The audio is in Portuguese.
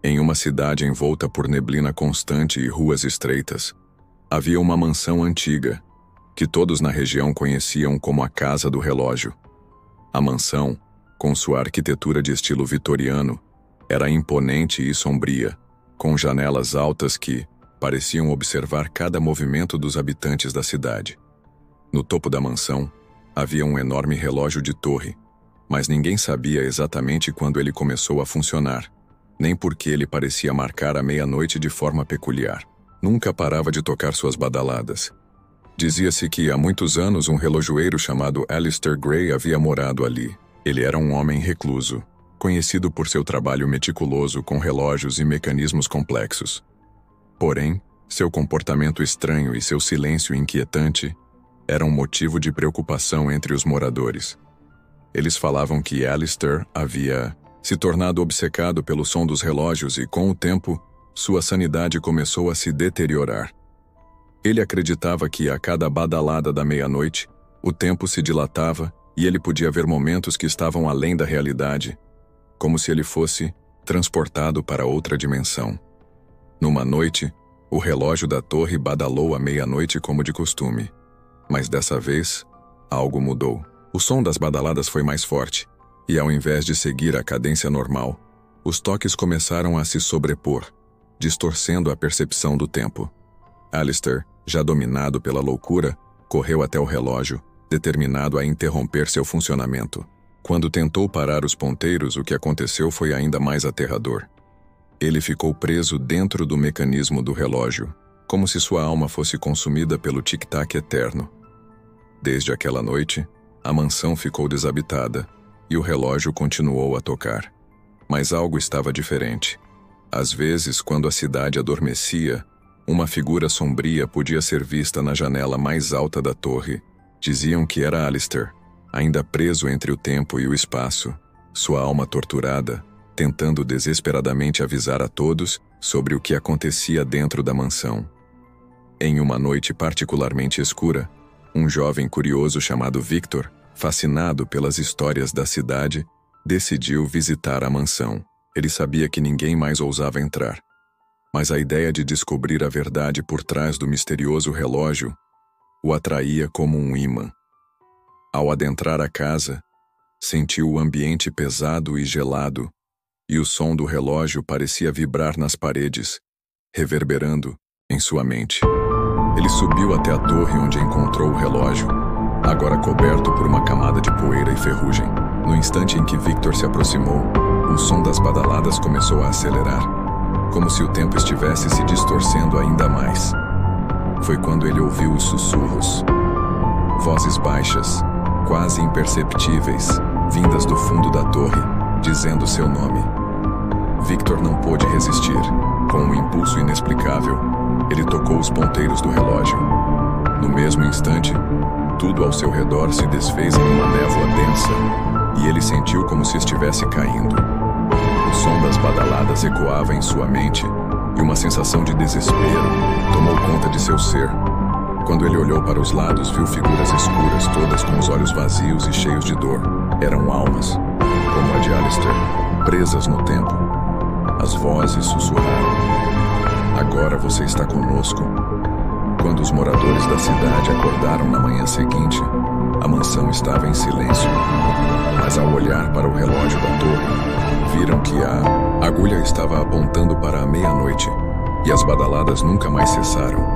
Em uma cidade envolta por neblina constante e ruas estreitas, havia uma mansão antiga, que todos na região conheciam como a Casa do Relógio. A mansão, com sua arquitetura de estilo vitoriano, era imponente e sombria, com janelas altas que pareciam observar cada movimento dos habitantes da cidade. No topo da mansão, havia um enorme relógio de torre, mas ninguém sabia exatamente quando ele começou a funcionar, nem por que ele parecia marcar a meia-noite de forma peculiar. Nunca parava de tocar suas badaladas. Dizia-se que há muitos anos um relojoeiro chamado Alistair Gray havia morado ali. Ele era um homem recluso, conhecido por seu trabalho meticuloso com relógios e mecanismos complexos. Porém, seu comportamento estranho e seu silêncio inquietante eram motivo de preocupação entre os moradores. Eles falavam que Alistair havia se tornado obcecado pelo som dos relógios e, com o tempo, sua sanidade começou a se deteriorar. Ele acreditava que, a cada badalada da meia-noite, o tempo se dilatava e ele podia ver momentos que estavam além da realidade, como se ele fosse transportado para outra dimensão. Numa noite, o relógio da torre badalou à meia-noite como de costume. Mas dessa vez, algo mudou. O som das badaladas foi mais forte, e ao invés de seguir a cadência normal, os toques começaram a se sobrepor, distorcendo a percepção do tempo. Alistair, já dominado pela loucura, correu até o relógio, determinado a interromper seu funcionamento. Quando tentou parar os ponteiros, o que aconteceu foi ainda mais aterrador. Ele ficou preso dentro do mecanismo do relógio, como se sua alma fosse consumida pelo tic-tac eterno. Desde aquela noite, a mansão ficou desabitada e o relógio continuou a tocar. Mas algo estava diferente. Às vezes, quando a cidade adormecia, uma figura sombria podia ser vista na janela mais alta da torre. Diziam que era Alistair, ainda preso entre o tempo e o espaço, sua alma torturada, tentando desesperadamente avisar a todos sobre o que acontecia dentro da mansão. Em uma noite particularmente escura, um jovem curioso chamado Victor, fascinado pelas histórias da cidade, decidiu visitar a mansão. Ele sabia que ninguém mais ousava entrar, mas a ideia de descobrir a verdade por trás do misterioso relógio o atraía como um ímã. Ao adentrar a casa, sentiu o ambiente pesado e gelado, e o som do relógio parecia vibrar nas paredes, reverberando em sua mente. Ele subiu até a torre onde encontrou o relógio, agora coberto por uma camada de poeira e ferrugem. No instante em que Victor se aproximou, o som das badaladas começou a acelerar, como se o tempo estivesse se distorcendo ainda mais. Foi quando ele ouviu os sussurros, vozes baixas, quase imperceptíveis, vindas do fundo da torre, dizendo seu nome. Victor não pôde resistir. Com um impulso inexplicável, ele tocou os ponteiros do relógio. No mesmo instante, tudo ao seu redor se desfez em uma névoa densa, e ele sentiu como se estivesse caindo. O som das badaladas ecoava em sua mente, e uma sensação de desespero tomou conta de seu ser. Quando ele olhou para os lados, viu figuras escuras, todas com os olhos vazios e cheios de dor. Eram almas, como a de Alistair, presas no tempo. As vozes sussurraram: "Agora você está conosco." Quando os moradores da cidade acordaram na manhã seguinte, a mansão estava em silêncio. Mas ao olhar para o relógio da torre, viram que a agulha estava apontando para a meia-noite, e as badaladas nunca mais cessaram.